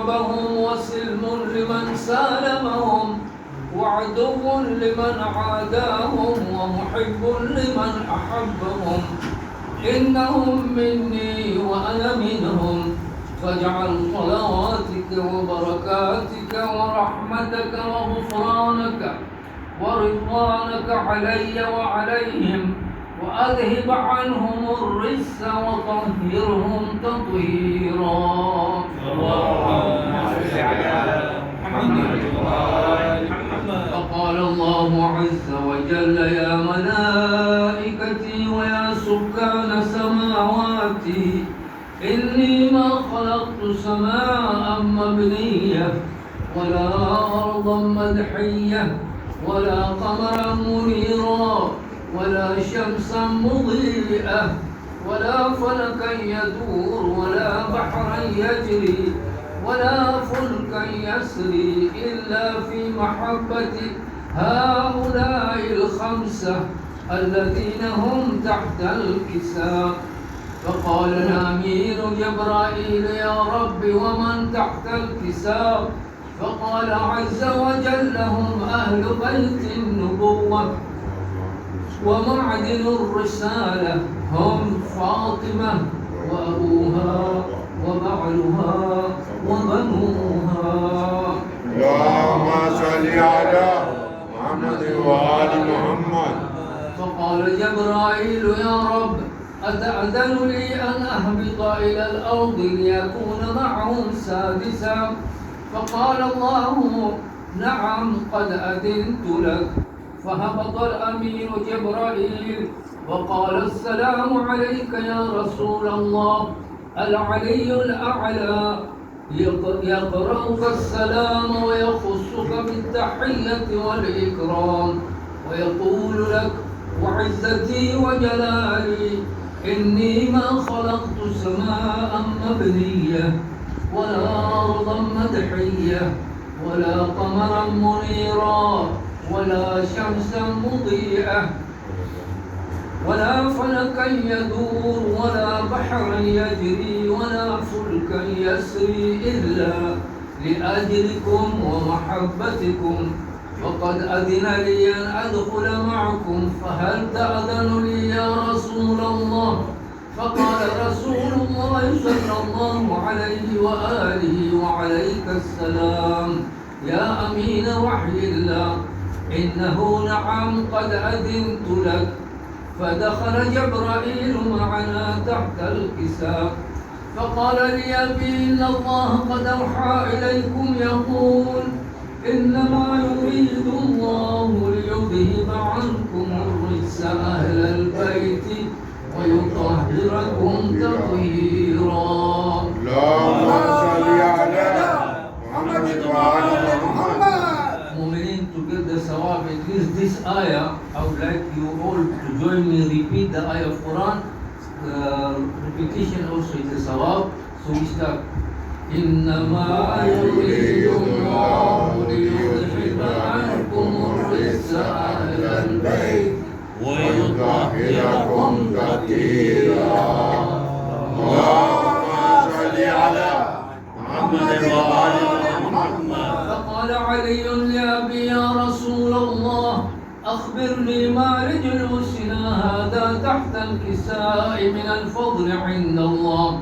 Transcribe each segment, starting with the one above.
حاربهم وسلم لمن سالمهم وعدو لمن عاداهم ومحب لمن أحبهم إنهم مني وأنا منهم فاجعل صلواتك وبركاتك ورحمتك وغفرانك ورضوانك علي وعليهم وأذهب عنهم الرجس وطهرهم تطهيرا. اللهم صل على محمد وآل محمد. فقال الله عز وجل يا ملائكتي ويا سكان سماواتي إني ما خلقت سماء مبنية ولا أرضا مدحية ولا قمرا منيرا ولا شمسا مضيئة ولا فلكا يدور ولا بحرا يجري ولا فلكا يسري إلا في محبة هؤلاء الخمسة الذين هم تحت الكساء. فقال الأمير جبرائيل يا رب ومن تحت الكساء؟ فقال عز وجل هم أهل بيت النبوة ومعدن الرسالة هم فاطمة وأبوها وبعلها وبنوها. اللهم صل على محمد وآل محمد. فقال جبرائيل يا رب أتأذن لي أن أهبط إلى الأرض ليكون معهم سادسا؟ فقال الله نعم قد أذنت لك. فهبط الأمين جبرائيل وقال السلام عليك يا رسول الله. العلي الأعلى يقرأك السلام ويخصك بالتحية والإكرام ويقول لك وعزتي وجلالي إني ما خلقت سماء مبنية ولا أرضا مدحية ولا قمرا منيرا ولا شمسا مضيئة ولا فلكا يدور ولا بحرا يجري ولا فلكا يسري إلا لأجلكم ومحبتكم. وقد أذن لي أن أدخل معكم فهل تأذن لي يا رسول الله؟ فقال رسول الله صلى الله عليه وآله وعليك السلام يا أمين وحي الله إنه نعم قد أذنت لك. فدخل جبرائيل معنا تحت الكساء فقال لي أبي إن الله قد أوحى إليكم يقول إنما يريد الله ليذهب عنكم الرجس أهل البيت ويطهركم تطهيرا. اللهم صل على محمد وآل محمد. Mu'minin, to get the sawab, at least this ayah, I would like you all to join me, repeat the ayah of Quran. Repetition also is a sawab. So we start. إنما يريد الله ليذهب عنكم الرجس أهل البيت ويطهركم تطهيرا. اللهم صل على محمد وآل محمد. فقال علي لأبي يا رسول الله أخبرني ما لجلوسنا هذا تحت الكساء من الفضل عند الله.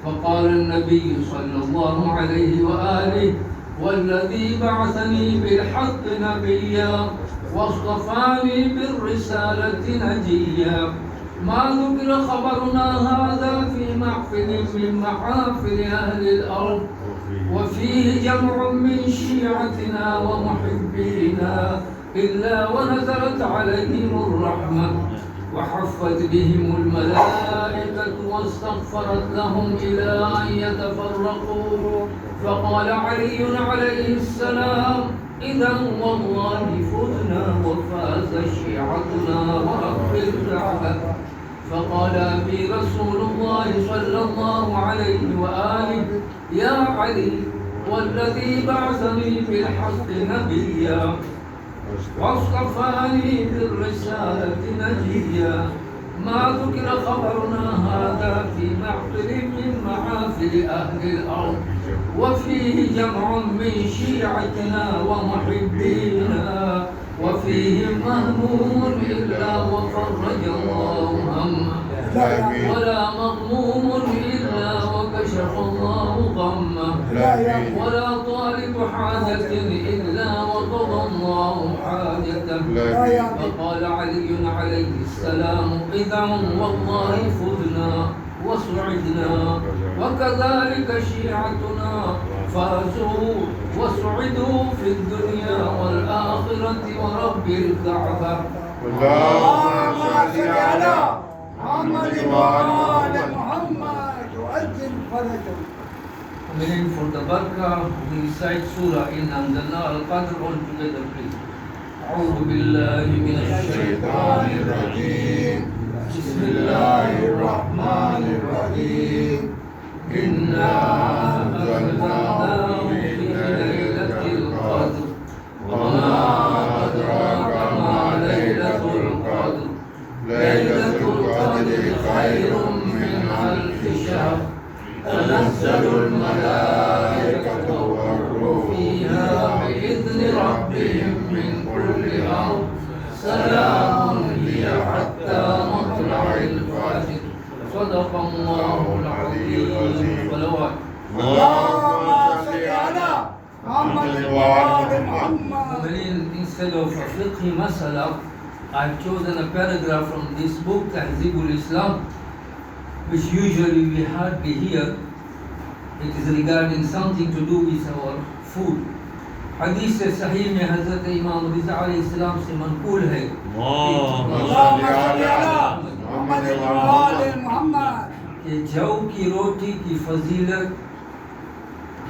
فقال النبي صلى الله عليه وآله والذي بعثني بالحق نبيا واصطفاني بالرسالة نجيا ما ذكر خبرنا هذا في محفل من محافل أهل الأرض وفيه جمع من شيعتنا ومحبينا إلا ونزلت عليهم الرحمة وحفت بهم الملائكة واستغفرت لهم إلى أن يتفرقوا. فقال علي عليه السلام إذا والله فزنا وفاز شيعتنا ورب الكعبة. فقال أبي رسول الله صلى الله عليه وآله يا علي والذي بعثني بالحق نبيا واصطفاني بالرسالة نجيا ما ذكر خبرنا هذا في معقل من محافل أهل الأرض وفيه جمع من شيعتنا ومحبينا وفيه مهموم إلا وفرج الله همه ولا مغموم إلا وكشف الله غمه ولا طالب حاجة إلا وقضى الله حاجته فقال علي عليه السلام إذا والله فزنا وسعدنا وكذلك شيعتنا فازوا وسعدوا في الدنيا والآخرة ورب الكعبة اللهم صل على محمد وآل محمد وأجل فرجهم. Meaning for the barakah, we recite Surah in Anzalna al-Qadr all together, please. أعوذ بالله من الشيطان الرجيم بسم الله الرحمن الرحيم إنا أنزلناه في ليلة القدر وما أدراك ما ليلة القدر ليلة القدر خير من ألف شهر تنزل الملائكة والروح فيها بإذن ربهم من كل أمر سلام هي حتى مطلع الفجر صدق الله العظيم. صلوات. اللهم صل على محمد وآل محمد. Instead of a fiqh masala, I've chosen a paragraph from this book, Tahzibul Islam, which usually we hardly hear. It is regarding something to do with our food. حدیث سے صحیح میں حضرت امام رضا علیہ السلام سے منقول ہے کہ جو کی روٹی کی فضیلت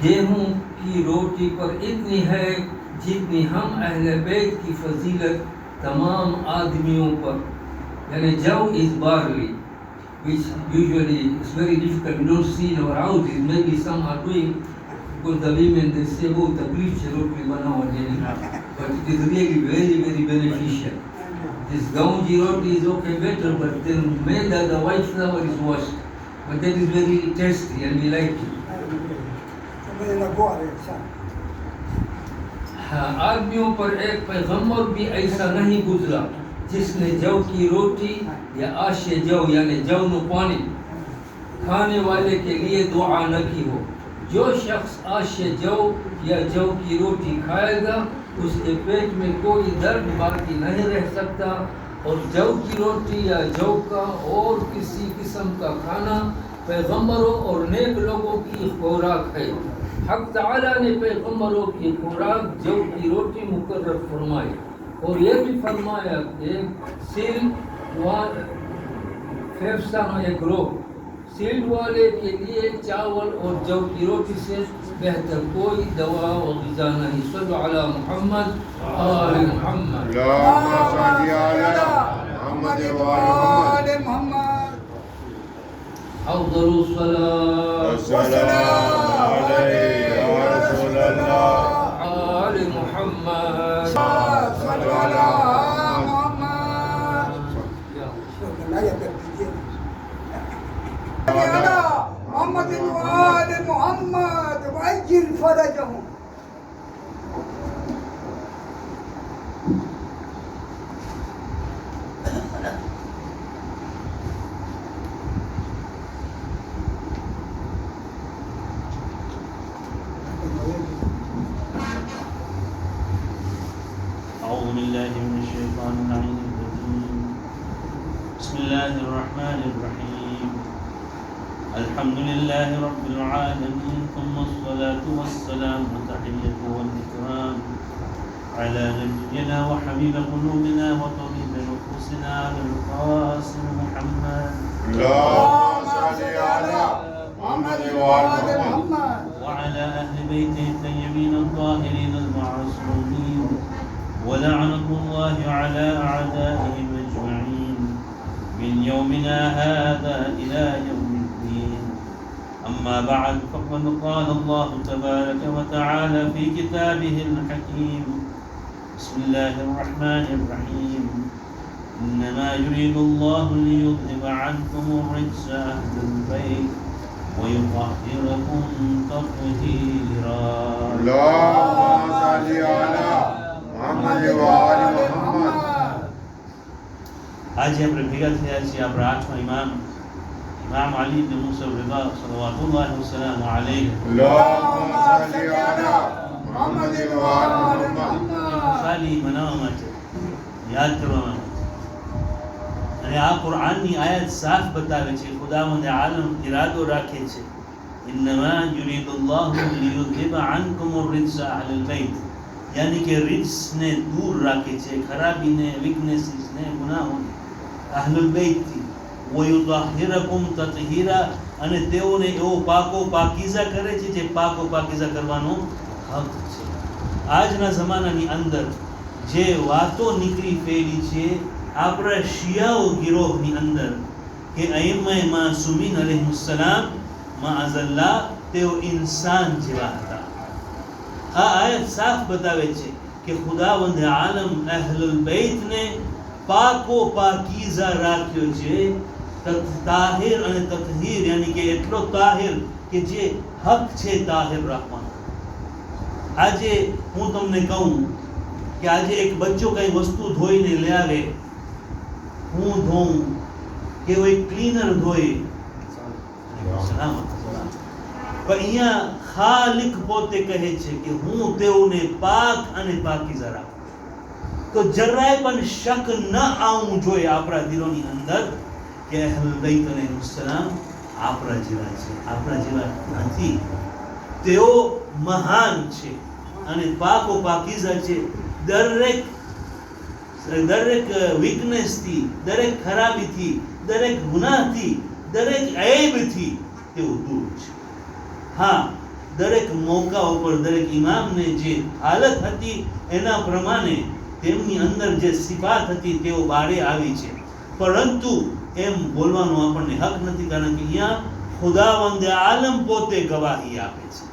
گیہوں کی روٹی پر اتنی ہے جتنی ہم اہل بیت کی فضیلت تمام آدمیوں پر. یعنی جو is barley, which usually is very difficult. We don't see in our houses. Maybe some are doing, because the women they say, oh, the bleach roti banao daily, but it is really very, very beneficial. This gaunji roti is okay, better, but then maida, the white flour is washed, but that is very tasty and we like it. आदमियों पर एक पैगंबर भी ऐसा नहीं गुजरा जिसने जौ की रोटी या आशे जौ यानी जौ नु पानी खाने वाले के लिए दुआ न की हो. जो शख्स आशे जौ या जौ की रोटी खाएगा उसके पेट में कोई दर्द बाकी नहीं रह सकता. और जौ की रोटी या जौ का और किसी किस्म का खाना पैगंबरों और नेक लोगों की खुराक है. हक ताला ने पैगंबरों की खुराक जौ की रोटी मुकर्रर फरमाई और ये भी फरमाया कि सील्ड वाले के लिए चावल और जौ की रोटी से बेहतर कोई दवा और ग़िज़ा नहीं. सल्लु अला मुहम्मद आले मुहम्मद. अफ़ज़लु सलात आले मुहम्मद. محمد وآل محمد وعجل فرجهم. أعوذ بالله من الشيطان الرجيم. بسم الله الرحمن الرحيم. الحمد لله رب العالمين ثم الصلاة والسلام وتحية والإكرام على نبينا وحبيب قلوبنا وطبيب نفوسنا أبي القاسم محمد. اللهم صل على محمد وآل محمد وعلى أهل بيته الطيبين الطاهرين المعصومين ولعنة الله على أعدائهم أجمعين من يومنا هذا إلى يوم الدين. أما بعد فقد قال الله تبارك وتعالى في كتابه الحكيم. بسم الله الرحمن الرحيم. إنما يريد الله ليذهب عنكم الرجس أهل البيت ويطهركم تطهيرا. اللهم صل على محمد وآل محمد. આજે આપણે ભેગા થયા છીએ આપણા આઠમા ઇમામ અલી ઇબ્ન મૂસા રિઝા સલ્લલ્લાહુ વસલ્લમ અલૈહિ. اللهم صل على محمد وآل محمد. ખાલી મનાવવા માટે, યાદ કરવા માટે. અને આ કુરાનની આયત સાફ બતાવે છે ખુદાવંદ આલમ ઇરાદો રાખે છે ઇન્નમા યુરીદુલ્લાહુ લિયુઝહિબા અનકુમ ar-rijsa અહલલ બૈત, યાની કે રિજ્સને દૂર રાખે છે, ખરાબીને, વીકનેસીસને, ગુનાહોને અહલલ બૈતથી. વયુતહિરકુમ તતહીરા, અને તેઓને એવો પાકો પાકીઝા કરે છે જે પાકો પાકીઝા કરવાનો હક છે. આજના જમાનાની અંદર જે વાતો નીકળી ફેરી છે આપણા શિયાઓ ગિરોહની અંદર કે અઈમ્માએ માસુમીન અલૈહિસ્સલામ માઅઝલ્લા તેઓ ઇન્સાન જેવા હતા. આ આયત સાફ બતાવે છે કે ખુદાવંદ આલમ અહલુલ બૈતને પાકો પાકીઝા રાખ્યો છે, તાહિર અને તતહીર, યાની કે એટલો તાહિર કે જે હક છે તાહિર રાખવાનો. આજે હું તમને કહું કે આજે એક બચ્ચો કઈ વસ્તુ ધોઈને લે આવે, હું ધોઉં કે કોઈ ક્લીનર ધોઈ, પણ અહીંયા ખાલિક પોતે કહે છે કે હું તેઓને પાક અને પાકીઝા રાખું. તો જરાય પણ શક ન આવવું જોઈએ આપણા દિલોની અંદર કે અહલુલ બૈત અલૈહિસ્સલામ આપણા જેવા છે, આપણા જેવા નથી. તેઓ મહાન છે અને પાકો પાકીઝા છે. દરેક વીકનેસથી, દરેક ખરાબીથી, દરેક ગુનાહથી, દરેક ઐબથી તેઓ દૂર છે. હા, દરેક મોકા ઉપર દરેક ઇમામને જે હાલત હતી એના પ્રમાણે તેમની અંદર જે સિફાત હતી તેઓ બારે આવી છે, પરંતુ એમ બોલવાનો આપણને હક નથી, કારણ કે અહીંયા ખુદાવંદ આલમ પોતે ગવાહી આપે છે.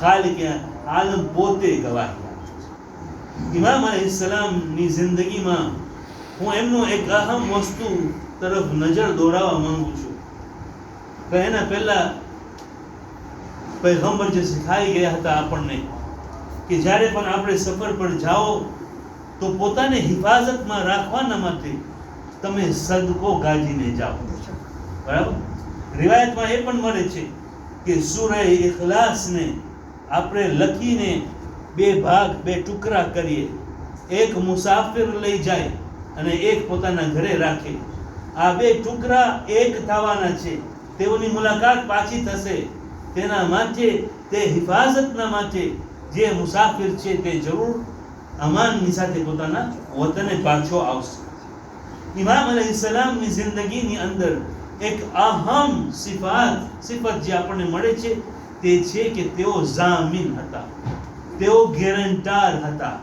ખાલિક આલમ પોતે ગવાહી આપે છે. ઇમામ અલૈહિસ્સલામની જિંદગીમાં હું એમનો એક અહમ વસ્તુ તરફ નજર દોરાવવા માંગુ છું કે એના પહેલા પૈગંબર જે શીખાઈ ગયા હતા આપણને કે જ્યારે પણ આપણે સફર પર જાઓ તો પોતાને હિફાજતમાં રાખવાના માટે તમે સદકો ગાજીને જાઓ. બરાબર? રિવાયતમાં એ પણ મળે છે કે સૂરહ ઇખલાસને આપણે લખીને બે ભાગ, બે ટુકડા કરીએ, એક મુસાફિર લઈ જાય અને એક પોતાના ઘરે રાખે. આ બે ટુકડા એક થવાના છે, તેઓની મુલાકાત પાછી થશે. તેના માટે, તે હિફાજતના માટે જે મુસાફિર છે તે જરૂર અમાનની સાથે પોતાના વતને પાછો આવશે. ઇમામ અલૈહિસ્સલામની જિંદગીની અંદર એક અહમ સિફત જે આપણને મળે છે તે છે કે તેઓ જામીન હતા, તેઓ ગેરંટાર હતા.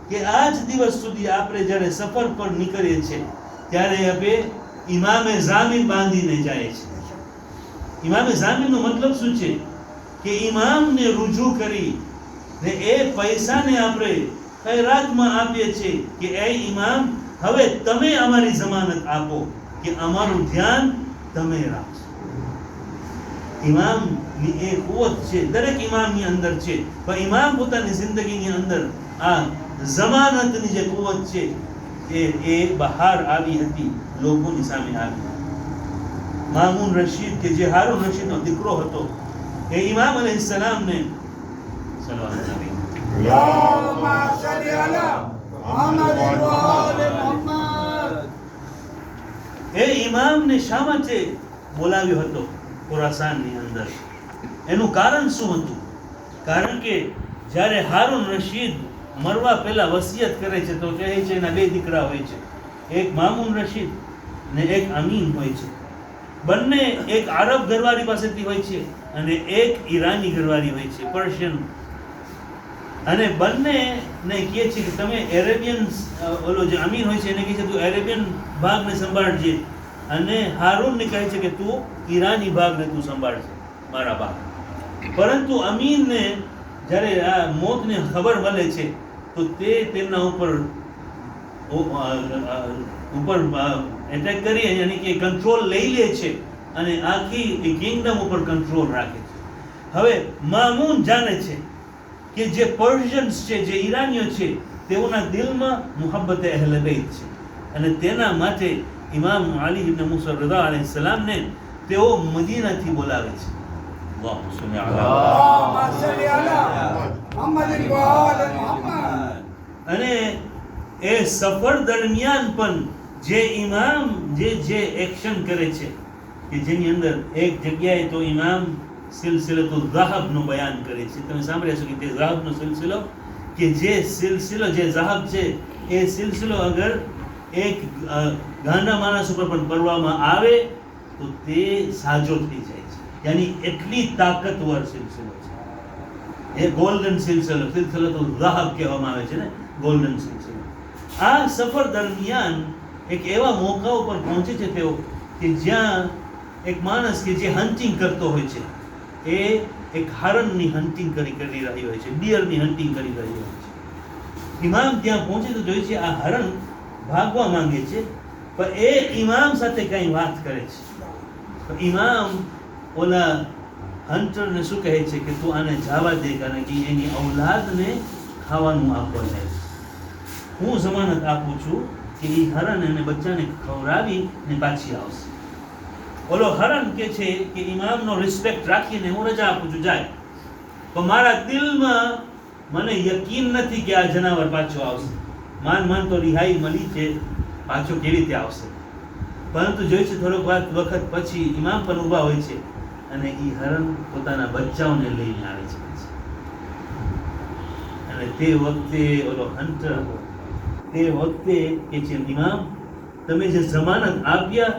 કે આજ દિવસ સુધી આપણે જ્યારે સફર પર નીકળીએ છીએ ત્યારે આપણે ઇમામે જામીન બાંધીને જાય છે. ઇમામે જામીનનો મતલબ શું છે કે ઇમામને રુજુ કરી ને એ પૈસાને આપણે ખૈરાતમાં આપીએ છીએ કે એ ઇમામ, હવે તમે અમારી જમાનત આપો કે અમારું ધ્યાન તમે રાખશો. ઇમામની એ કુવત છે, દરેક ઇમામની અંદર છે, પણ ઇમામ પોતાની જિંદગીની અંદર આ જમાનતની જે કુવત છે એ બહાર આવી હતી, લોકોની સામે આવી. મામૂન રશીદ કે જે હારૂન રશીદનો દીકરો હતો એ ઇમામ અલૈહિસ્સલામને اللهم صل على محمد وآل محمد. એ ઇમામને શા માટે બોલાવ્યો હતો ખુરાસાનની અંદર? એનું કારણ શું હતું? કારણ કે જ્યારે હારૂન રશીદ મરવા પહેલા વસિયત કરે છે તો કહે છે એના બે દીકરા હોય છે, એક મામૂન રશીદ ને એક અમીન હોય છે. બંને એક આરબ ઘરવાળી પાસેથી હોય છે અને એક ઈરાની ઘરવાળી હોય છે, પર્શિયન. અને બંનેને કહે છે કે તમે એરેબિયન, ઓલો જે અમીન હોય છે એને કહે છે તું એરેબિયન ભાગને સંભાળજે, અને હારૂનને કહે છે કે તું ઈરાની ભાગને તું સંભાળજે, મારા ભાગ. પરંતુ અમીનને જ્યારે આ મોતની ખબર મળે છે તો તે તેમના ઉપર ઉપર એટેક કરી યાની કે કંટ્રોલ લઈ લે છે અને આખી કિંગડમ ઉપર કંટ્રોલ રાખે છે. હવે મામૂન જાણે છે કે જે પર્શિયન્સ છે, જે ઈરાનીઓ છે, તેઓના દિલમાં મુહબ્બત અહેલ બેત છે અને તેના માટે ઇમામ અલી ઇબ્ન મુસા રઝા અલૈહિ સલામને તેઓ મદીનાથી બોલાવે છે. અલ્લાહુ સલ્લી અલા اللهم صل على محمد وآل محمد. અને એ સફર દરમિયાન પણ જે ઇમામ જે એક્શન કરે છે કે જેની અંદર એક જગ્યાએ તો ઇમામ સિલસિલતુલ ઝહાબનું બયાન કરે છે. તમે સાંભળ્યા છો કે તે ઝહાબનો સિલસિલો, કે જે સિલસિલો જે ઝહાબ છે એ સિલસિલો અગર એક ગાંડા માણસ ઉપર પણ કરવામાં આવે તો તે સાજો થઈ જાય છે, યાની એટલી તાકાતવર સિલસિલો છે એ. ગોલ્ડન સિલસિલો, સિલસિલતુલ ઝહાબ કહેવામાં આવે છે ને, ગોલ્ડન સિલસિલો. આ સફર દરમિયાન એક એવા મોકા ઉપર પહોંચે છે તેઓ કે જ્યાં એક માણસ કે જે હન્ટિંગ કરતો હોય છે એ એક હરણની હન્ટિંગ કરી રહી હોય છે, ડિયરની હન્ટિંગ કરી રહી હોય છે. ઇમામ ત્યાં પહોંચે તો જોઈએ છે આ હરણ ભાગવા માંગે છે, પણ એ ઇમામ સાથે કંઈ વાત કરે છે. તો ઇમામ ઓલા હન્ટરને શું કહે છે કે તું આને જવા દે, કારણ કે એની ઔલાદને ખાવાનું આપવા જાય છે. હું જમાનત આપું છું કે એ હરણ અને બચ્ચાને ખવડાવી ને પાછી આવશે. ઓલો હરણ કે છે કે ઇમામનો રિસ્પેક્ટ રાખીને હું રજા આપું છું, જાય. પણ મારા દિલમાં મને યકીન નથી કે આ જનાવર પાછો આવશે. માન તો રિહાઈ મળી છે, પાછો કેવી રીતે આવશે? પરંતુ જોઈ છે થોડોક વખત પછી ઇમામ પણ ઊભા હોય છે અને એ હરણ પોતાના બચ્ચાઓને લઈને આવે છે. અને તે વખતે ઓલો હન્ટર તે વખતે કે છે ઇમામ તમે જે જમાનત આપ્યા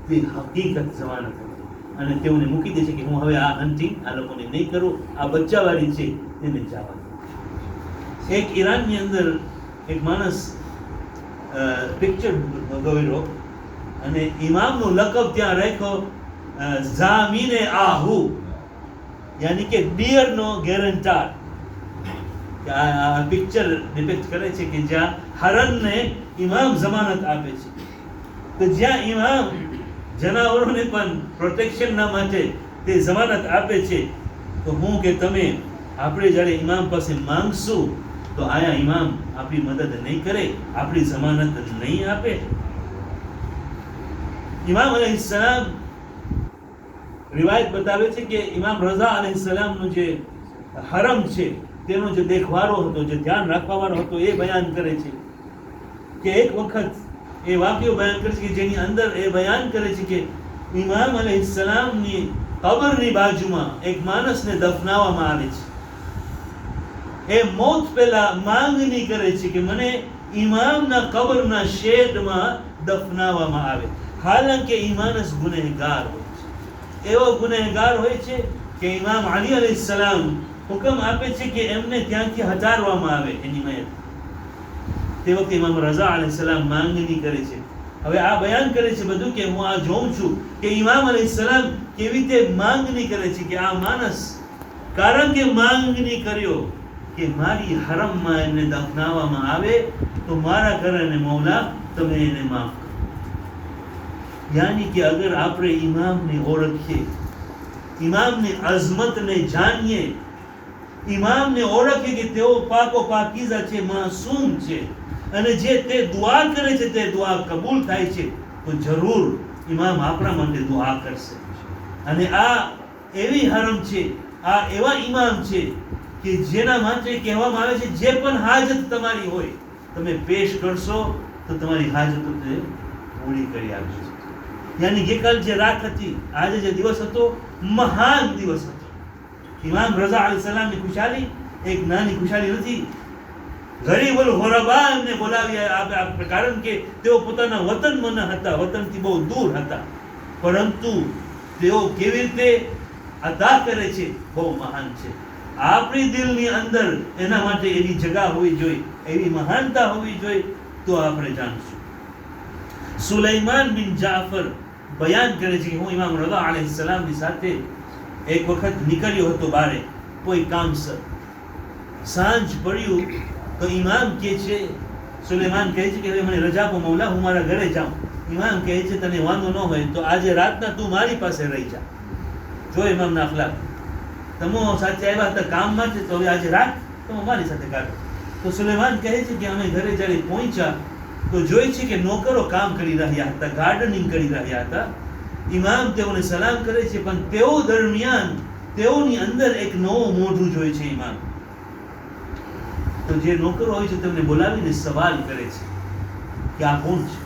તે હકીકત જમાનત હતી, અને તેઓને મૂકી દે છે કે હું હવે આ હન્ટિંગ આ લોકોને નહીં કરું, આ બચ્ચાવાળી છે તેને જવા દો. એક ઈરાનની અંદર એક માણસ પિક્ચર દોર્યો અને ઇમામનું લકબ ત્યાં રાખ્યો ઝામીને આહુ, યાની કે ડિયરનો ગેરંટાર. આ પિક્ચર ડિપિક્ટ કરે છે કે જ્યાં હરણને ઇમામ જમાનત આપે છે, તો જ્યાં ઇમામ જનાવરોને પણ પ્રોટેક્શનના માટે તે જમાનત આપે છે, તો હું કે તમે આપણે જ્યારે ઇમામ પાસે માંગશું તો આયા ઇમામ આપણી મદદ નહીં કરે, આપણી જમાનત નહીં આપે. ઇમામ અલૈહિસ્સલામ રિવાયત બતાવે છે કે ઇમામ રઝા અલૈહિસ્સલામનું જે હરમ છે તેનો જે દેખવારો હતો, જે ધ્યાન રાખવાવાળો હતો, એ બયાન કરે છે કે એક વખત એ વાક્યો બયાન કરે છે કે જેની અંદર એ બયાન કરે છે કે ઇમામ અલૈહિસ્સલામની કબરની બાજુમાં એક માણસને દફનાવવામાં આવે છે. એ મોત પહેલા માંગણી કરે છે કે મને ઇમામના કબરના શેડમાં દફનાવવામાં આવે. હાલાંકે એ માણસ ગુનેહગાર હોય છે, એવો ગુનેહગાર હોય છે કે ઇમામ અલી અલૈહિસ્સલામ હુકમ આપે છે કે એમને ત્યાંથી હટાડવામાં આવે એની મયત. તે વખતે ઇમામ રઝા અલૈહિસ્સલામ માંગણી કરે છે. હવે આ બયાન કરે છે બધું કે હું આ જોઉં છું કે ઇમામ અલૈહિસ્સલામ કેવી રીતે માંગણી કરે છે કે આ માણસ કારણ કે માંગણી કર્યો કે મારી હરમમાં એને દફનાવવામાં આવે તો મારા કારણે મૌલા તમે એને માફ કરો. યાની કે અગર આપણે ઇમામને ઓળખીએ, ઇમામની અઝમતને જાણીએ, ઇમામને ઓળખીએ કે તેઓ પાકો પાકીઝા છે, માસૂમ છે, અને જે તે દુઆ કરે છે તે દુઆ કબૂલ થાય છે, તો જરૂર ઇમામ આપણા માટે દુઆ કરશે. અને આ એવી હરમ છે, આ એવા ઇમામ છે કે જેના માટે કહેવામાં આવે છે જે પણ હાજત તમારી હોય તમે પેશ કરશો તો તમારી હાજત તે પૂરી કરી આપશે. યાની ગઈકાલ જે રાત હતી, આજે જે દિવસ હતો, મહાન દિવસ હતો. ઇમામ રઝા અલૈહિસ્સલામની ખુશાલી એક નાની ખુશાલી નથી. ગરીબુલ ગુરબા એમને બોલાવી આપ્યા, કારણ કે તેઓ પોતાના વતનમાં ન હતા, વતનથી બહુ દૂર હતા, પરંતુ તેઓ કેવી રીતે અદા કરે છે બહુ મહાન છે. આપણી દિલની અંદર એના માટે એવી જગા હોવી જોઈએ, એવી મહાનતા હોવી જોઈએ, તો આપણે જાણશું. સુલૈમાન બિન જાફર બયાન કરે છે કે હું ઇમામ રઝા અલૈહિસ્સલામની સાથે એક વખત નીકળ્યો હતો બારે કોઈ કામસર. સાંજ પડ્યું તો ઇમામ કહે છે સુલેમાન કહે છે કે હવે મને રજા આપો મૌલા, હું મારા ઘરે જાઉં. ઇમામ કહે છે તને વાંધો ન હોય તો આજે રાતના તું મારી પાસે રહી જા. જો ઇમામના અખલાક, તમે સાથે આવ્યા હતા કામમાં છે, તો હવે આજે રાત તમે મારી સાથે કાઢો. તો સુલેમાન કહે છે કે અમે ઘરે જ્યારે પહોંચ્યા તો જોઈ છે કે નોકરો કામ કરી રહ્યા હતા, ગાર્ડનિંગ કરી રહ્યા હતા. ઇમામ તેઓને સલામ કરે છે, પણ તેઓ દરમિયાન તેઓની અંદર એક નવો મોઢું જોઈ છે ઇમામ. તો જે નોકરો હોય છે તેમને બોલાવીને સવાલ કરે છે કે આ કોણ છે?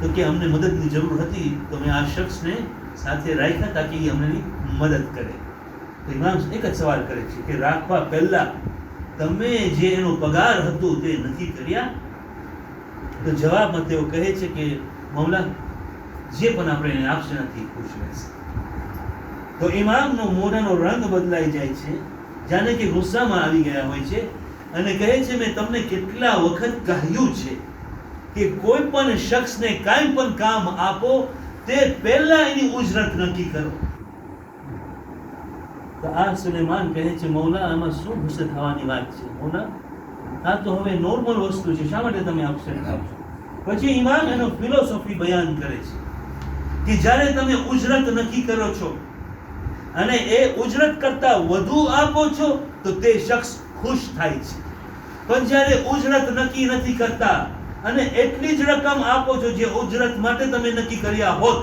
તો કે અમને મદદની જરૂર હતી તો મેં આ શખ્સને સાથે રાખ્યા તાકી એ અમને મદદ કરે. તો ઇમામ એક જ સવાલ કરે છે કે રાખવા પહેલા તમે જે એનો પગાર હતો તે નથી કર્યા? તો જવાબમાં તેઓ કહે છે કે મૌલા, જે પણ આપણે એને આપશે નથી ખુશ રહેશે. તો ઇમામનો મોઢાનો રંગ બદલાઈ જાય છે, જાણે કે ગુસ્સામાં આવી ગયા હોય છે, અને કહે છે મેં તમને કેટલા વખત કહ્યું છે કે કોઈ પણ શખ્સને કાંઈ પણ કામ આપો તે પહેલા એની ઉજરત નક્કી કરો. તો આ સુલેમાન કહે છે મૌલા, આમાં શું ગુસ્સે થવાની વાત છે? મૌલા, આ તો હવે નોર્મલ વસ્તુ છે, શા માટે તમે અપસેટ થાવ છો? પછી ઇમામ એનો ફિલોસોફી બયાન કરે છે કે જ્યારે તમે ઉજરત નક્કી કરો છો અને એ ઉજરત કરતા વધુ આપો છો તો તે શખ્સ ખુશ થાય છે, પણ જ્યારે ઉજરત નક્કી નથી કરતા અને એટલી જ રકમ આપો છો જે ઉજરત માટે તમે નક્કી કર્યા હોત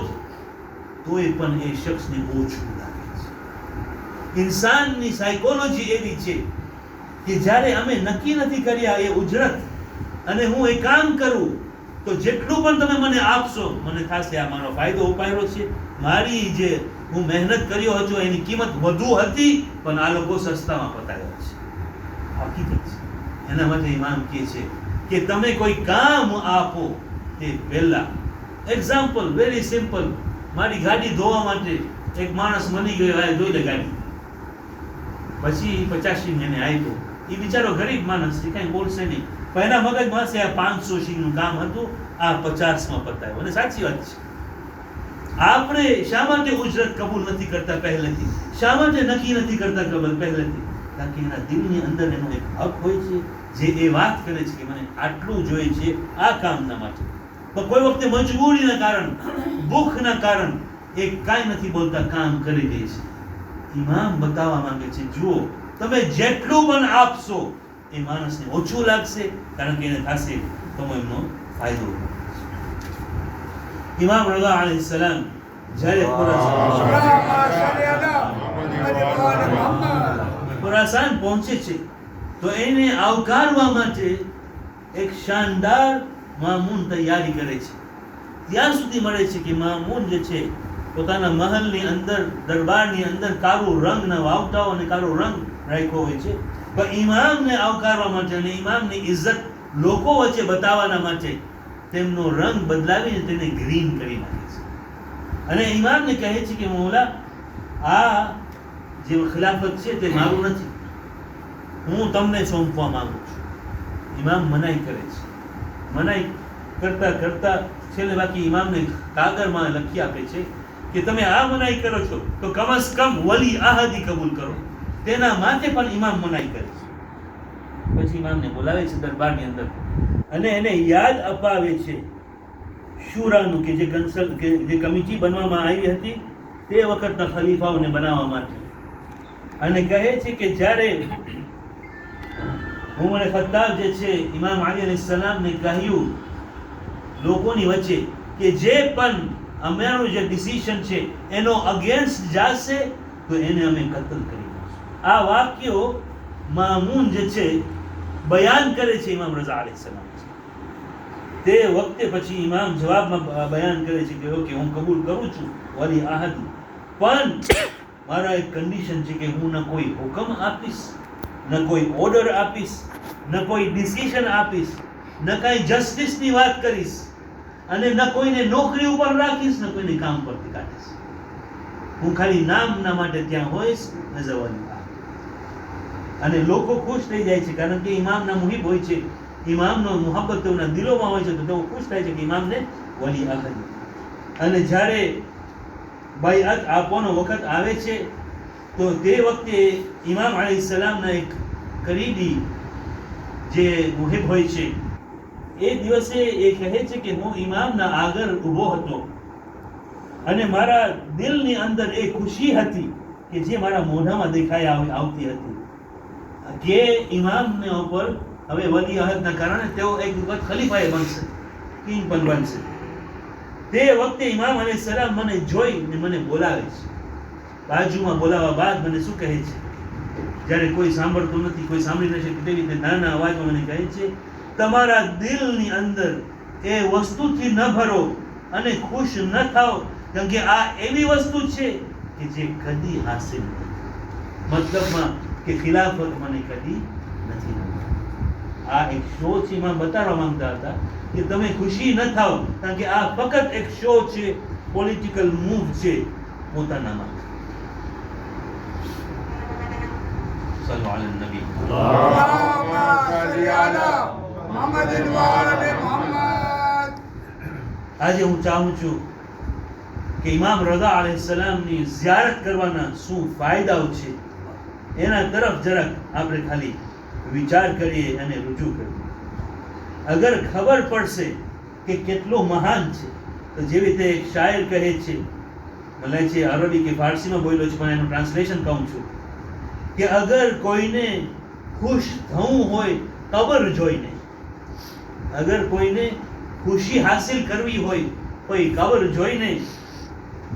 તો એ પણ એ શખ્સને ઓછું લાગે છે. ઇન્સાનની સાયકોલોજી એવી છે કે જ્યારે અમે નક્કી નથી કર્યા એ ઉજરત અને હું એ કામ કરું તો જેટલું પણ તમે મને આપશો મને થશે આ મારો ફાયદો ઉપાડ્યો છે, મારી જે હું મહેનત કર્યો હતો એની કિંમત વધુ હતી, પણ આ લોકો સસ્તામાં પતાવ્યો છે. હકીકત છે. એના માટે ઇમામ કહે છે કે તમે કોઈ કામ આપો તે પહેલા, એક્ઝામ્પલ વેરી સિમ્પલ, મારી ગાડી ધોવા માટે એક માણસ મની ગયો, આ ધોઈ લે ગાડી, પછી 50 એને આપ્યો. એ બિચારો ગરીબ માણસ છે, કઈ બોલશે નહીં, પહેલા મગજમાં છે આ 500 શીંગનું કામ હતું, આ 50માં પતાવ્યું. અને સાચી વાત છે. આપણે શા માટે ઉજરત કબૂલ નથી કરતા પહેલેથી? શા માટે નક્કી નથી કરતા કબૂલ પહેલેથી? કારણ કે એના દિલની અંદર એનો એક હક હોય છે જે એ વાત કરે છે કે મને આટલું જોઈએ છે આ કામના માટે, પણ કોઈ વખતે મજબૂરીના કારણ, ભૂખના કારણ એ કાંઈ નથી બોલતા, કામ કરી દે છે. ઇમામ બતાવવા માંગે છે જુઓ, તમે જેટલું પણ આપશો એ માણસને ઓછું લાગશે, કારણ કે એને થશે તમે એમનો ફાયદો. ઇમામ રઝા અલૈહિ સલામ જ્યારે ખુરાસાન પહોંચે છે તો એને આવકારવા માટે એક શાનદાર મામૂન તૈયારી કરે છે. ત્યાં સુધી મળે છે કે મામૂન જે છે પોતાના મહલની અંદર, દરબારની અંદર કાળો રંગના વાવટાઓ અને કાળો રંગ રાખ્યો હોય છે, પણ ઇમામને આવકારવા માટે અને ઇમામની ઇજ્જત લોકો વચ્ચે બતાવવાના માટે તેમનો રંગ બદલાવીને તેને ગ્રીન કરી નાખે છે. અને ઇમામને કહે છે કે મૌલા, આ જે ખિલાફત છે તે મારું નથી, હું તમને સોંપવા માંગુ છું. ઇમામ મનાઈ કરે છે. મનાઈ કરતા કરતા છેલ્લે બાકી ઇમામને કાગળમાં લખી આપે છે કે તમે આ મનાઈ કરો છો તો કમસ કમ વલી આહદી કબૂલ કરો. તેના માટે પણ ઇમામ મનાઈ કરે છે. પછી ઇમામને બોલાવે છે દરબારની અંદર અને એને યાદ અપાવે છે શુરાનું કે જે કમિટી બનવામાં આવી હતી તે વખતના ખલીફાઓને બનાવવા માટે, અને કહે છે કે જ્યારે ઉમર ખત્તાબ જે છે ઇમામ અલી અલૈહિસ સલામને કહ્યું લોકોની વચ્ચે કે જે પણ અમારું જે ડિસિઝન છે એનો અગેન્સ્ટ જશે તો એને અમે કતલ કરી નાખશું. આ વાક્યો મામૂન જે છે બયાન કરે છે ઇમામ રઝા અલૈહિસ સલામ. તે વખતે પછી ઇમામ જવાબમાં બયાન કરે છે કે ઓકે, હું કબૂલ કરું છું વલી આહદ, પણ મારા એક કન્ડિશન છે કે હું ન કોઈ હુકમ આપીશ, ન કોઈ ઓર્ડર આપીશ, ન કોઈ ડિસિઝન આપીશ, ન કાંઈ જસ્ટિસની વાત કરીશ, અને ન કોઈને નોકરી ઉપર રાખીશ, ન કોઈને કામ પરથી કાઢીશ. હું ખાલી નામના માટે ત્યાં હોઈશ એઝ અ વલી આહદ. અને લોકો ખુશ થઈ જાય છે કારણ કે ઇમામના મુહિબ હોય છે, ઇમામનો મુહબ્બત તેઓના દિલોમાં હોય છે, તો તેઓ ખુશ થાય છે કે ઇમામને વલી આહદ. અને જ્યારે બાયઅત આપવાનો વખત આવે છે તો તે વખતે ઇમામ અલૈહિસ સલામના એક કરીબી જે મુહિબ હોય છે એ દિવસે એ કહે છે કે હું ઇમામના આગળ ઊભો હતો અને મારા દિલની અંદર એ ખુશી હતી કે જે મારા મોઢામાં દેખાઈ આવતી હતી કે ઇમામને ઉપર હવે વલી અહદના કારણે તેઓ એક વખત ખલીફાએ બનશે, કિંગ પણ બનશે. તે વખતે ઇમામ અલૈહિસ્સલામ મને જોઈને મને બોલાવે છે. બાજુમાં બોલાવવા બાદ મને શું કહે છે, જ્યારે કોઈ સાંભળતું નથી, કોઈ સાંભળી ન શકે તેવી રીતે નાના અવાજમાં મને કહે છે, તમારા દિલની અંદર એ વસ્તુથી ન ભરો અને ખુશ ન થાઓ, કેમ કે આ એવી વસ્તુ છે કે જે કદી હાસિલ નથી. મતલબમાં કે ખિલાફત મને કદી નથી મળી. આ એક શો છે, એમાં બતાવવા માંગતા હતા કે તમે ખુશી ન થાઓ, કારણ કે આ ફક્ત એક શો છે, પોલિટિકલ મૂવ છે પોતાના માટે. સલ્લુ અલા નબી. આજે હું ચાહું છું કે ઇમામ રઝા અલૈહિસ્સલામની ઝિયારત કરવાના શું ફાયદાઓ છે એના તરફ જરાક આપણે ખાલી વિચાર કરીએ અને રુજૂ કરીએ. અગર ખબર પડશે કે કેટલો મહાન છે, તો જેવી રીતે એક શાયર કહે છે, ભલે છે અરબી કે ફારસીમાં બોલ્યો છે પણ એનું ટ્રાન્સલેશન કહું છું કે અગર કોઈને ખુશ થવું હોય કબર જોઈને, અગર કોઈને ખુશી હાસિલ કરવી હોય કોઈ કબર જોઈને,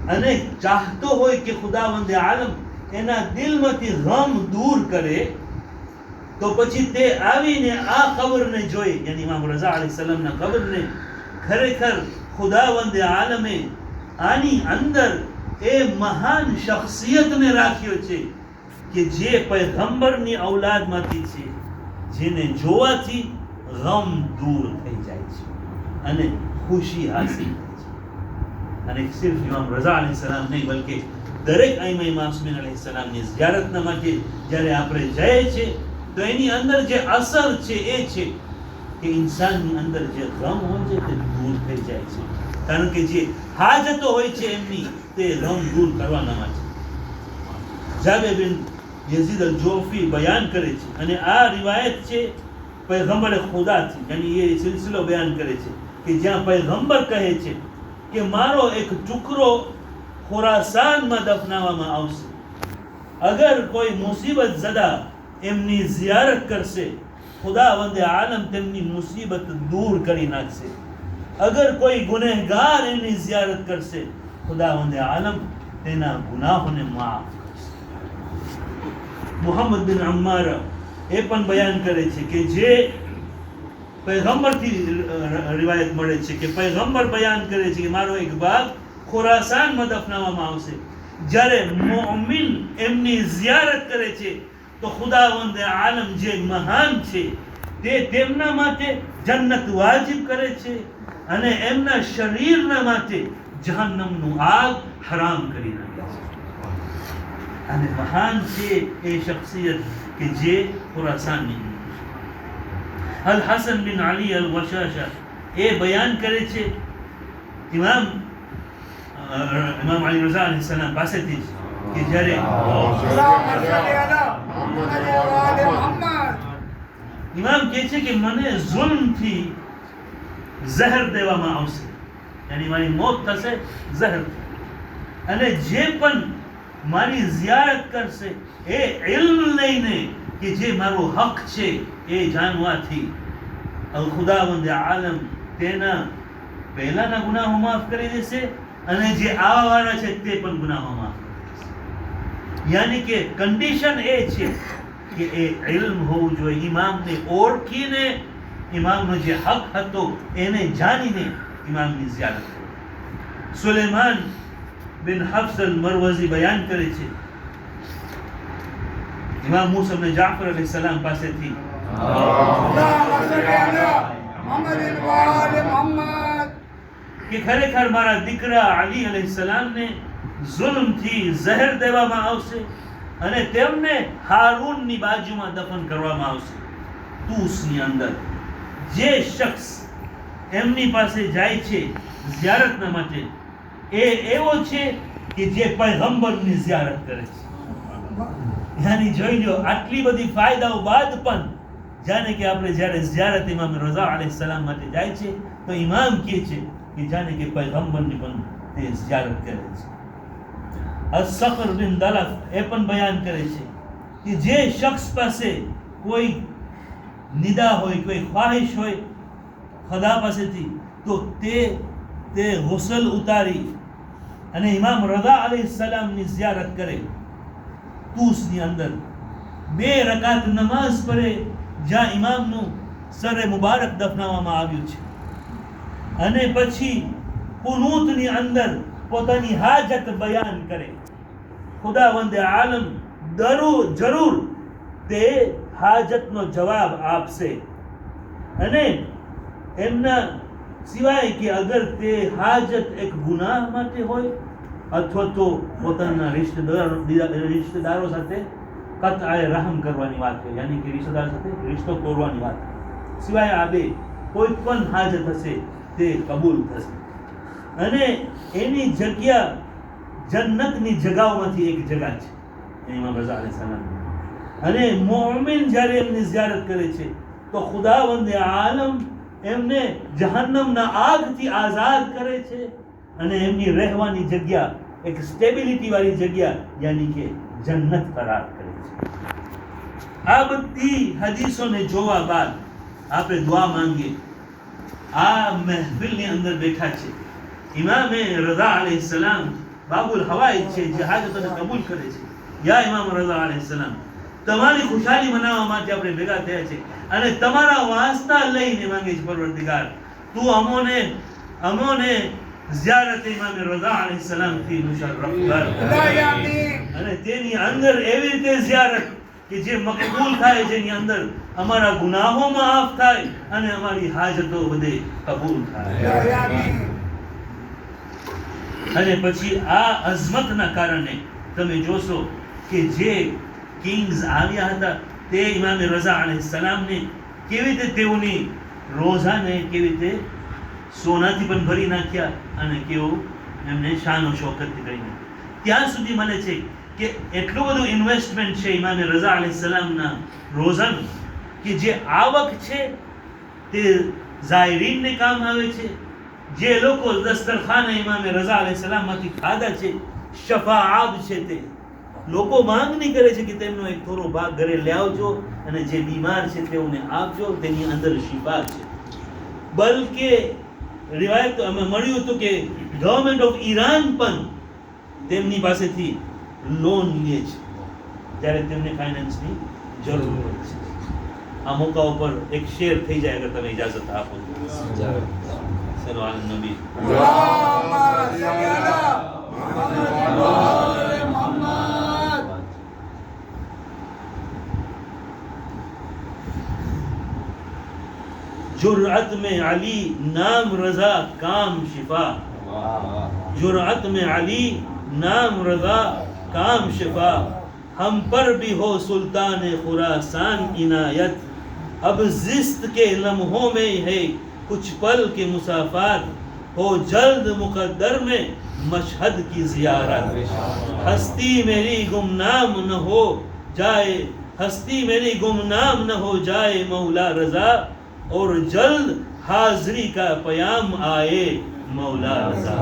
અને ચાહતો હોય કે ખુદાવંદે આલમ એના દિલમાંથી ગમ દૂર કરે, તો પછી તે આવીને આ કબરને જોઈ, યાની ઇમામ રઝા અલૈહિસ્સલામના કબરને, ખરેખર ખુદાવંદે આલમે આની અંદર એ મહાન શખ્સિયતને રાખ્યો છે કે જે પૈગંબરની ઔલાદમાંથી છે, જેને જોવાથી ગમ દૂર થઈ જાય છે અને ખુશી હાસિલ થાય છે. અને સિર્ફ ઇમામ રઝા અલૈહિસ્સલામ નહીં, બલકે દરેક આઈમાઈ માસૂમીન અલૈહિસ્સલામની ઝિયારતના માટે જ્યારે આપણે જઈએ છીએ તો એની અંદર જે અસર છે એ છે કે ઇન્સાનની અંદર જે ગમ હોય છે તે દૂર થઈ જાય છે, કારણ કે જે હાજતો હોય છે એમની તે ગમ દૂર કરવાના માટે. જાબિર બિન યઝીદ અલ-જોફી બયાન કરે છે, અને આ રિવાયત છે પૈગંબર ખુદાથી, યાની એ સિલસિલો બયાન કરે છે કે જ્યાં પૈગંબર કહે છે કે મારો એક ટુકડો ખુરાસાનમાં દફનાવવામાં આવશે. અગર કોઈ મુસીબત ઝદા એમની ઝિયારત કરશે, ખુદાવંદે આલમ તેમની મુસીબત દૂર કરી નાખશે. અગર કોઈ ગુનેહગાર એમની ઝિયારત કરશે, ખુદાવંદે આલમ તેના ગુનાહોને માફ કરશે. મુહમ્મદ બિન અમ્માર એ પણ બયાન કરે છે કે જે પૈગંબરથી રિવાયત મળે છે કે પૈગંબર બયાન કરે છે કે મારો એક ભાગ ખુરાસાનમાં દફનાવવામાં આવશે. જ્યારે મુઅમિન એમની ઝિયારત કરે છે તો ખુદાવંદે આલમ જે મહાન છે તે તેમના માટે જન્નત વાજિબ કરે છે અને એમના શરીરના માટે જહન્નમનું આગ હરામ કરી નાખે છે. અને મહાન છે એ શખ્સિયત કે જે ખુરાસાનની. અલ હસન બિન અલી અલ વશાશા એ બયાન કરે છે ઇમામ અલી રઝા અલૈહિસ્સલામ પાસેથી કે જ્યારે ઇમામ કહે છે કે મને ઝુલ્મથી ઝહર દેવામાં આવશે, યાની મારી મોત થશે ઝહર, અને જે પણ મારી ઝિયારત કરશે એ ઇલ્મ લઈને કે જે મારો હક છે એ જાણવાથી ખુદાવંદે આલમ તેના પહેલાના ગુનાહો માફ કરી દેશે અને જે આવવાના છે તે પણ ગુનાહો માફ કરી દેશે. યાની કે કન્ડિશન એ છે કે એ ઇલ્મ હોવું જોઈએ, ઇમામને ઓળખીને ઇમામનો જે હક હતો એને જાણીને ઇમામની ઝિયારત કરો. સુલેમાન બિન હફ્સ અલ-મરવઝી બયાન કરે છે ઇમામ મૂસા ઇબ્ન જાફર અલૈહિસ્સલામ પાસેથી કે ખરેખર મારા દીકરા અલી અલૈહિસ્સલામને ઝુલ્મથી ઝહેર દેવામાં આવશે અને તેમને હારૂનની બાજુમાં દફન કરવામાં આવશે તૂસની અંદર. જે શખ્સ એમની પાસે જાય છે ઝિયારતના માટે એ એવો છે કે જે પૈગંબરની ઝિયારત કરે છે. યાની જોઈ લો, આટલી બધી ફાયદાઓ બાદ પણ જાણે કે આપણે જ્યારે ઝિયારત ઇમામ રઝા અલૈહિસ સલામ માટે જાય છે તો ઇમામ કહે છે કે જાણે કે પૈગંબરની પણ તે ઝિયારત કરે છે. અસ-સખર બિન દલફ એ પણ બયાન કરે છે કે જે શખ્સ પાસે કોઈ નિદા હોય, કોઈ ખ્વાહિશ હોય ખુદા પાસેથી, તો તે ગુસલ ઉતારી અને ઇમામ રઝા અલૈહિસ સલામની ઝિયારત કરે. તૂસની અંદર 2 રકાત નમાઝ પઢે જ્યાં ઇમામનું સરે મુબારક દફનાવવામાં આવ્યું છે, અને પછી કુનૂતની અંદર પોતાની હાજત બયાન કરે. ખુદાવંદ આલમ જરૂર તે હાજતનો જવાબ આપશે. અને એમના સિવાય કે અગર તે હાજત એક ગુનાહ માટે હોય અથવા તો પોતાના રિશ્તેદારો સાથે કતઆએ રહમ કરવાની વાત છે, યાની કે રિશ્તેદાર સાથે રિશ્તો તોડવાની વાત, સિવાય આ 2 કોઈ પણ હાજત હશે તે કબૂલ થશે. અને એની જગ્યા જન્નતની જગાઓમાંથી એક જગા છે ઇમામ રઝા અલૈહિસ સલામ. અને મોમિન જ્યારે એમની ઝિયારત કરે છે તો ખુદાવંદ આલમ એમને જહન્નમના આગથી આઝાદ કરે છે અને એમની રહેવાની જગ્યા એક સ્ટેબિલિટી વાળી જગ્યા યાની કે જન્નત કરાર કરે છે. આ બધી હદીસોને જોવા બાદ આપણે દુઆ માંગીએ. આ મહેફિલની અંદર બેઠા છે ઇમામે રઝા અલૈહિસ સલામ, બાબુલ હવાઈ છે જે હાજતોને કબૂલ કરે છે. યા ઇમામ રઝા અલૈહિસ સલામ, તમારી ખુશાલી મનાવવા માટે આપણે ભેગા થયા છે અને તમારા વાસ્તા લઈને માંગે છે પરવરદિગાર, તું અમોને ઝિયારત ઇમામ રઝા અલૈહિસ સલામ થી મુશર્રફ કર. અને તેની અંદર એવી રીતે ઝિયારત કે જે મકબૂલ થાય, જેની અંદર અમારા ગુનાહો માફ થાય અને અમારી હાજતો બધે કબૂલ થાય. અને પછી આ અઝમતના કારણે તમે જોશો કે જે કિંગ્સ આવ્યા હતા તે ઇમામ રઝા અલૈહિસ સલામને કેવી રીતે તેઓની રોઝાને કેવી રીતે સોનાથી પણ ભરી નાખ્યા અને કેવું એમને શાન શૌકતથી કરી નાખ્યા. ત્યાં સુધી મને છે કે એટલું બધું ઇન્વેસ્ટમેન્ટ છે ઇમામ રઝા અલૈહિસ સલામના રોઝાનું કે જે આવક છે તે ઝાયરીનને કામ આવે છે. જે લોકો દસ્તરખાને ઇમામ રઝા અલૈહિસ સલામમાંથી ખાધા છે, શફાઆબ છે, તે લોકો માંગણી કરે છે કે તેમનો એક થોડો ભાગ ઘરે લઈ આવજો અને જે બીમાર છે તેઓને આપજો, તેની અંદર શિફા છે. બલકે રિવાયત અમે મળ્યું હતું કે ગવર્મેન્ટ ઓફ ઈરાન પણ તેમની પાસેથી લોન લે છે જ્યારે તેમને ફાઇનાન્સની જરૂર પડે છે. આ મોકા ઉપર એક શેર થઈ જાય અગર તમે ઇજાઝત આપો. સલ્લુ અલા નબી. जुर्अत में अली नाम रजा काम शिफा. जुर्अत में अली नाम रजा काम शिफा. हम पर भी हो सुल्तान खुरासान इनायत. अब जिस्त के लम्हों में है कुछ पल के मुसाफात. हो जल्द मुकद्दर में मशहद की जियारत. हस्ती मेरी गुमनाम न हो जाए, हस्ती मेरी गुमनाम न हो जाए मौला रजा. और जल्द हाजरी का पयाम आए मौला रजा.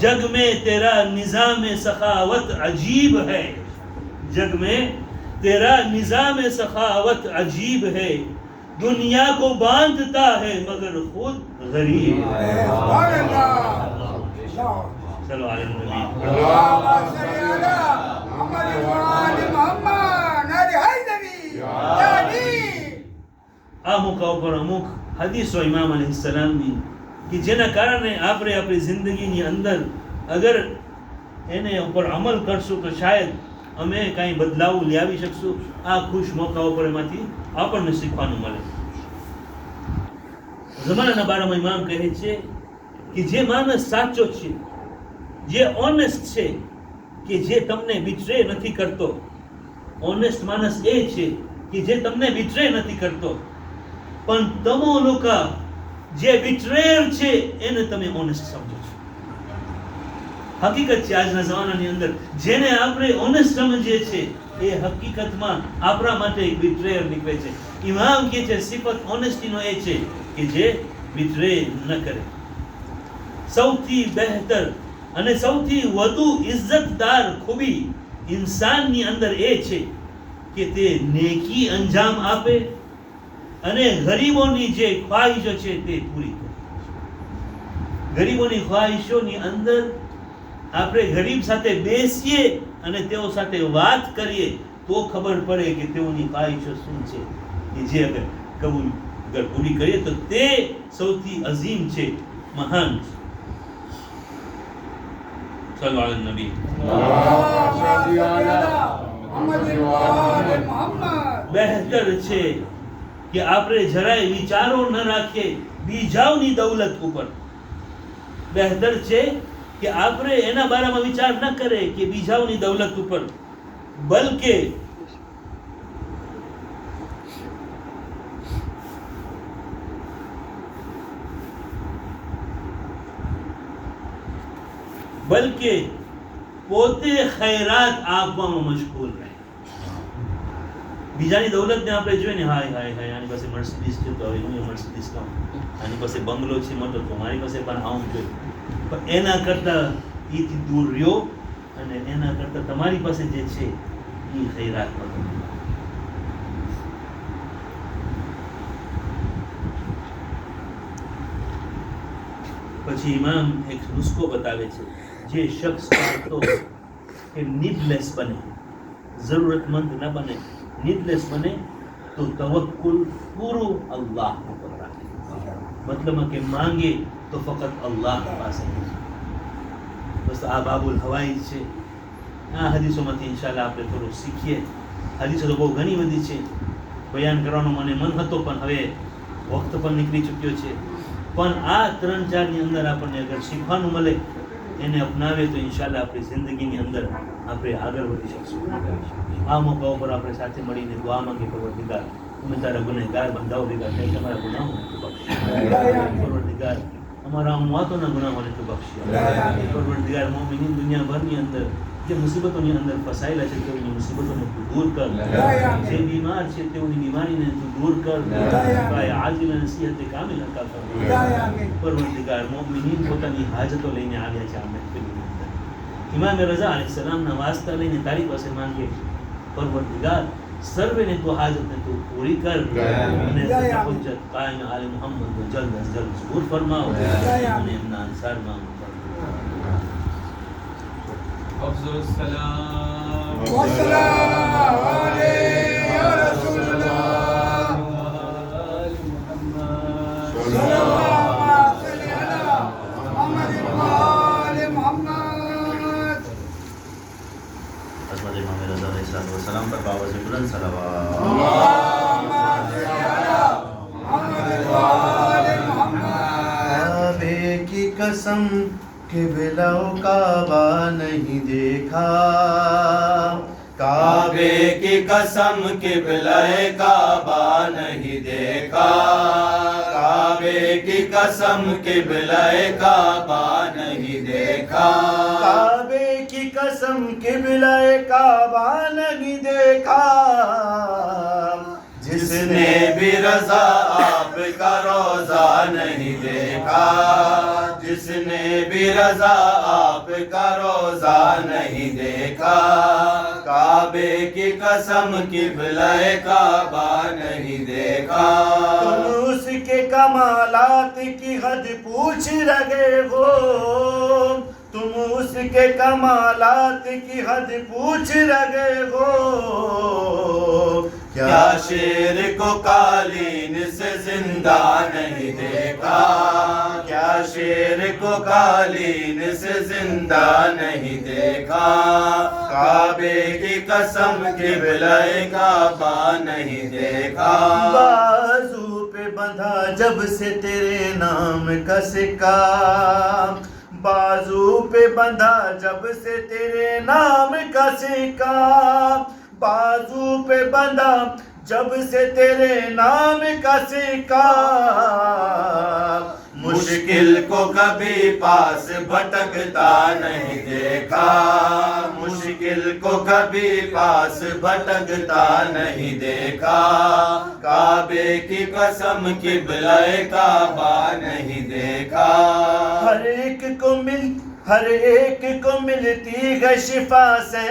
जग में तेरा निजाम सखावत अजीब है, जग में तेरा निजाम सखावत अजीब है. दुनिया को बांधता है मगर खुद गरीब है. चलो आले नबी. અમુક ઉપર અમુક હદીસો ઇમામ અલૈહિસ સલામની કે જેના કારણે આપણે આપણી જિંદગીની અંદર અગર એને ઉપર અમલ કરશું તો શાયદ અમે કાંઈ બદલાવ લાવી શકશું. આ ખુશ મોકાઓ પર એમાંથી આપણને શીખવાનું મળે. જમાનાના બારામાં ઇમામ કહે છે કે જે માણસ સાચો છે, જે ઓનેસ્ટ છે, કે જે તમને બિટ્રે નથી કરતો. ઓનેસ્ટ માણસ એ છે કે જે તમને બિટ્રે નથી કરતો, પણ તમો લોકો જે બિટ્રેયર છે એને તમે ઓનેસ્ટ સમજો છો. હકીકત છે આજના જમાનાની અંદર જેને આપણે ઓનેસ્ટ સમજીએ છીએ એ હકીકતમાં આપણા માટે એક બિટ્રેયર નીકળે છે. ઇમામ કહે છે સિફત ઓનેસ્ટીનો એ છે કે જે બિટ્રે ન કરે. સૌથી બહેતર અને સૌથી વધુ ઇજ્જતદાર ખૂબી ઇન્સાનની અંદર એ છે કે તે નેકી અંજામ આપે અને ગરીબોની જે ખ્વાહિશો છે તે પૂરી કરે. ગરીબોની ખ્વાહિશોની અંદર આપણે ગરીબ સાથે બેસીએ અને તેઓ સાથે વાત કરીએ તો ખબર પડે કે તેઓની ખ્વાહિશો શું છે, કે જે અગર પૂરી કરીએ તો તે સૌથી અઝીમ છે, મહાન છે. સલ્લલ્લાહુ અલૈહિ નબી. બહેતર છે કે આપણે જરાય વિચારો ન રાખીએ બીજાઓની દૌલત ઉપર. બહેતર છે કે આપણે એના બારામાં વિચાર ન કરે કે બીજાઓની દૌલત ઉપર, બલકે પોતે ખૈરાત આપવામાં મશગુલ રહે. બીજાની દૌલતને આપણે જોઈએ ને, હાય હાય હાય આની પાસે મર્સિડીઝ છે તો હવે હું એ મર્સિડીઝ લઉં, આની પાસે બંગલો છે મોટો તો મારી પાસે પણ આવું જોઈએ. પણ એના કરતાં એથી દૂર રહ્યો અને એના કરતાં તમારી પાસે જે છે એ ખૈરાત કરો. પછી ઇમામ એક નુસ્ખો બતાવે છે. જે શખ્સ ચાહતો કે નીડલેસ બને, જરૂરતમંદ ન બને, નીડલેસ બને તો તવક્કુલ પૂરું અલ્લાહ ઉપર રાખે. મતલબ કે માંગે તો ફક્ત અલ્લાહ પાસે. બસ આ બાબુલ હવાઈ છે. આ હદીસોમાંથી ઇન્શાલ્લાહ આપણે થોડું શીખીએ. હદીસો તો બહુ ઘણી બધી છે, બયાન કરવાનો મને મન હતો પણ હવે વખત પણ નીકળી ચૂક્યો છે. પણ આ 3-4ની અંદર આપણને અગર શીખવાનું મળે, એને અપનાવે તો ઇન્શાલ્લાહ આપણી જિંદગીની અંદર આપણે આગળ વધી શકશું. આ મોકા ઉપર આપણે સાથે મળીને દુઆ માંગી, પરવરદિગાર અમે તારા ગુનેગાર બંધાઓ ભેગા થઈ તમારા ગુનાહોને તું બક્ષ. પરવરદિગાર અમારા અમવાતોના ગુનાહોને તું બક્ષ. પરવરદિગાર મોમિનીન દુનિયાભરની અંદર જે મુસીબતોની અંદર ફસાયેલા છે તેઓની મુસીબતોને તું દૂર કર. જે બીમાર છે તેઓની બીમારીને તું દૂર કર. આજીલ નસીહત કામિલ અતા ફર. પરવરદિગાર મોમિનીન પોતાની હાજતો લઈને આવ્યા છે આ મહેફિલની અંદર. ઇમામ રઝા અલૈહિસ્સલામના વાસ્તા લઈને તારી પાસે માંગે, પરવરદિગાર સર્વેને તું હાજતને તું પૂરી કર અને હુજ્જત કાયમ આલે મુહમ્મદ જલ્દ અઝ જલ્દ ઝહૂર ફરમાવો અને એમના અંસારમાં أفضل السلام والسلام عليك يا رسول الله. آل محمد صلى الله على محمد وآل محمد. حضرت امام رضا अलैहिस्सलाम पर बावज़ बुलंद सलावत. اللهم صل على محمد وآل محمد. काबे की कसम किबलाओ काबा नहीं देखा. काबे की कसम किबलाए काबा नहीं देखा. काबे की कसम किबलाए काबा नहीं देखा. काबे की कसम किबलाए काबा नहीं देखा. जिसने भी रजा आपका रोजा नहीं देखा. जिसने भी रजा आपका रोजा नहीं देखा. काबे की कसम किबलाए काबा नहीं देखा. तुम उसके कमालात की हद पूछ रहे हो. तुम उसके कमालात की हद पूछ रहे हो. क्या शेर को कालीन से जिंदा नहीं देखा. क्या शेर को कालीन से जिंदा नहीं देखा. काबे की कसम किबलाए काबा नहीं देखा. बाजू पे बंधा जब से तेरे नाम का सिक्का. बाजू पे बंधा जब से तेरे नाम का सिक्का. बाजू पे बंधा जब से तेरे नाम का सिक्का. मुश्किल को कभी पास भटकता नहीं देखा, मुश्किल को कभी पास भटकता नहीं देखा। काबे की कसम किबले काबा नहीं देखा। हर एक को मिलती है शिफा से,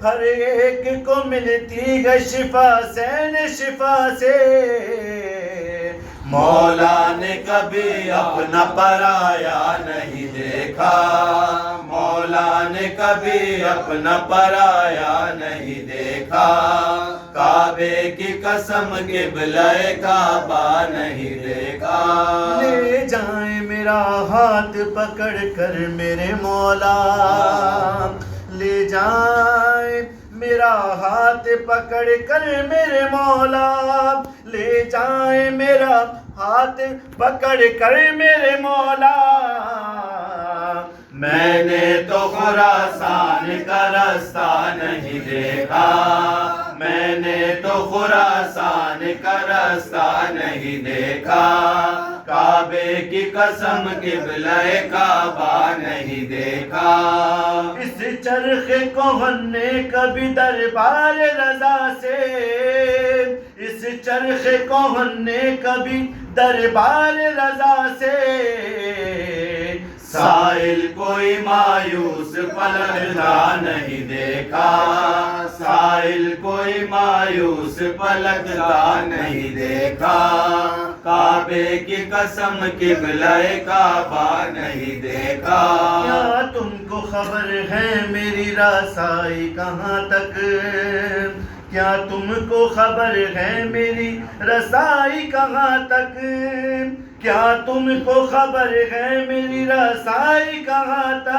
हर एक को मिलती है शिफा से। मौला ने कभी अपना पराया नहीं देखा, मौला ने कभी अपना पराया नहीं देखा। काबे की कसम किबले काबा नहीं देखा। ले जाए मेरा हाथ पकड़ कर मेरे मौला, ले जाए मेरा हाथ पकड़ कर मेरे मौला, ले जाए मेरा हाथ पकड़ कर मेरे मौला। मैंने तो खुरासान का रास्ता नहीं देखा, मैंने तो खुरासान का रास्ता नहीं देखा। काबे की कसम किबले काबा नहीं देखा। इस चरखे को हमने कभी दरबार रजा से, इस चरखे को हमने कभी दरबार रजा से। साइल कोई मायूस पलटता नहीं देखा, साइल कोई मायूस पलटता नहीं देखा। काबे की कसम किबले काबा नहीं देखा। क्या तुमको खबर है मेरी रसाई कहाँ तक, क्या तुमको खबर है मेरी रसाई कहाँ तक, क्या तुमको खबर है मेरी रसाई कहाँ तक।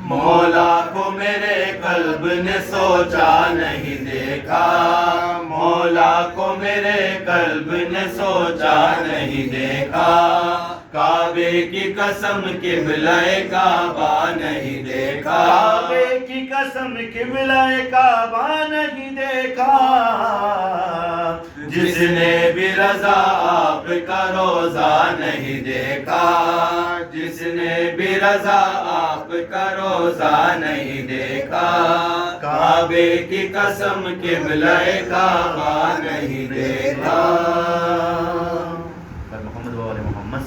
मौला को मेरे कल्ब ने सोचा नहीं देखा, मौला को मेरे कल्ब ने सोचा नहीं देखा। काबे की कसम किबले काबा नहीं देखा, काबे की कसम किबले काबा नहीं देखा। जिसने भी रजा आपका रोजा नहीं देखा, जिसने भी रजा आपका रोजा नहीं देखा। काबे की कसम किबले काबा नहीं देखा। मोहम्मद अल्लाहुम्मा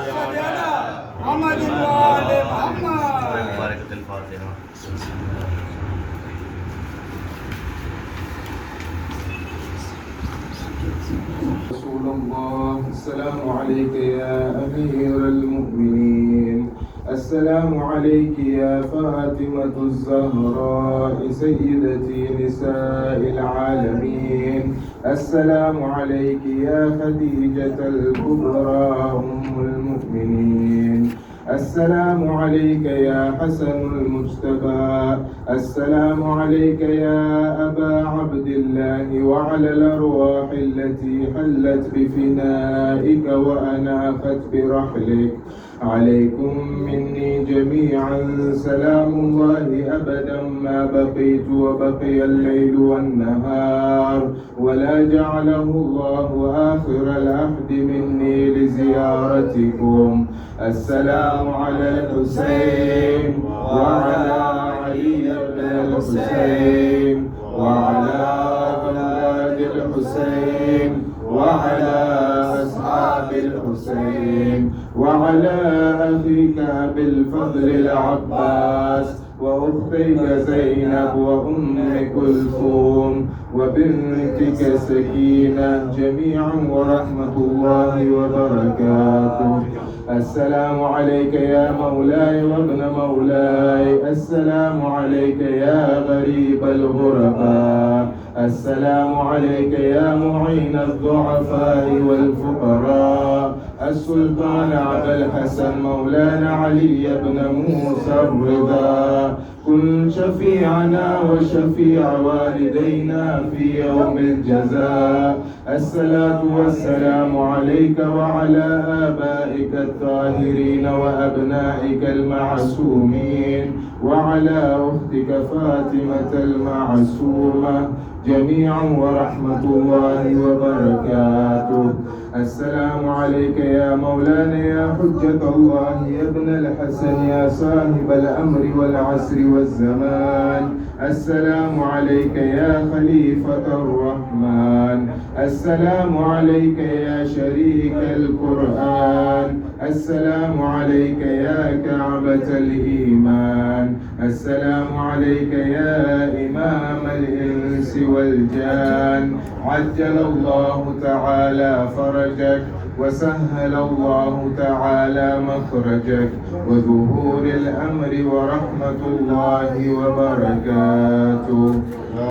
सल्ली अला मुहम्मद व आले मुहम्मद। رسول الله السلام عليك يا أمير المؤمنين، السلام عليك يا فاطمة الزهراء سيدتي نساء العالمين، السلام عليك يا خديجة الكبرى أم المؤمنين، السلام عليك يا حسن المجتبى، السلام عليك يا أبا عبد الله وعلى الأرواح التي حلت بفنائك وأناخت برحلك. عليكم مني جميعا سلام الله أبدا ما بقيت وبقي الليل والنهار، ولا جعله الله آخر العهد مني لزيارتكم. السلام على الحسين وعلى علي بن الحسين وعلى أولاد الحسين وعلى أصحاب الحسين وعلى أخيك بالفضل العباس وأختيك زينب وأم كلثوم وبنتك سكينة جميعا ورحمة الله وبركاته. السلام عليك يا مولاي وابن مولاي، السلام عليك يا غريب الغرباء، السلام عليك يا معين الضعفاء والفقراء، السلطان أبا الحسن مولانا علي بن موسى الرضا، كن شفيعنا وشفيع والدينا في يوم الجزاء. الصلاة والسلام عليك وعلى آبائك الطاهرين وأبنائك المعصومين وعلى أختك فاطمة المعصومة جميعا ورحمة الله وبركاته. السلام عليك يا مولانا يا حجة الله يا ابن الحسن يا صاحب الأمر والعصر والزمان. السلام عليك يا خليفة الرحمن. السلام عليك يا شريك القرآن. السلام عليك يا كعبة الإيمان. السلام عليك يا إمام الإنس والجان. عجل الله تعالى فرجك وسهل الله تعالى مخرجك وظهور الأمر ورحمة الله وبركاته.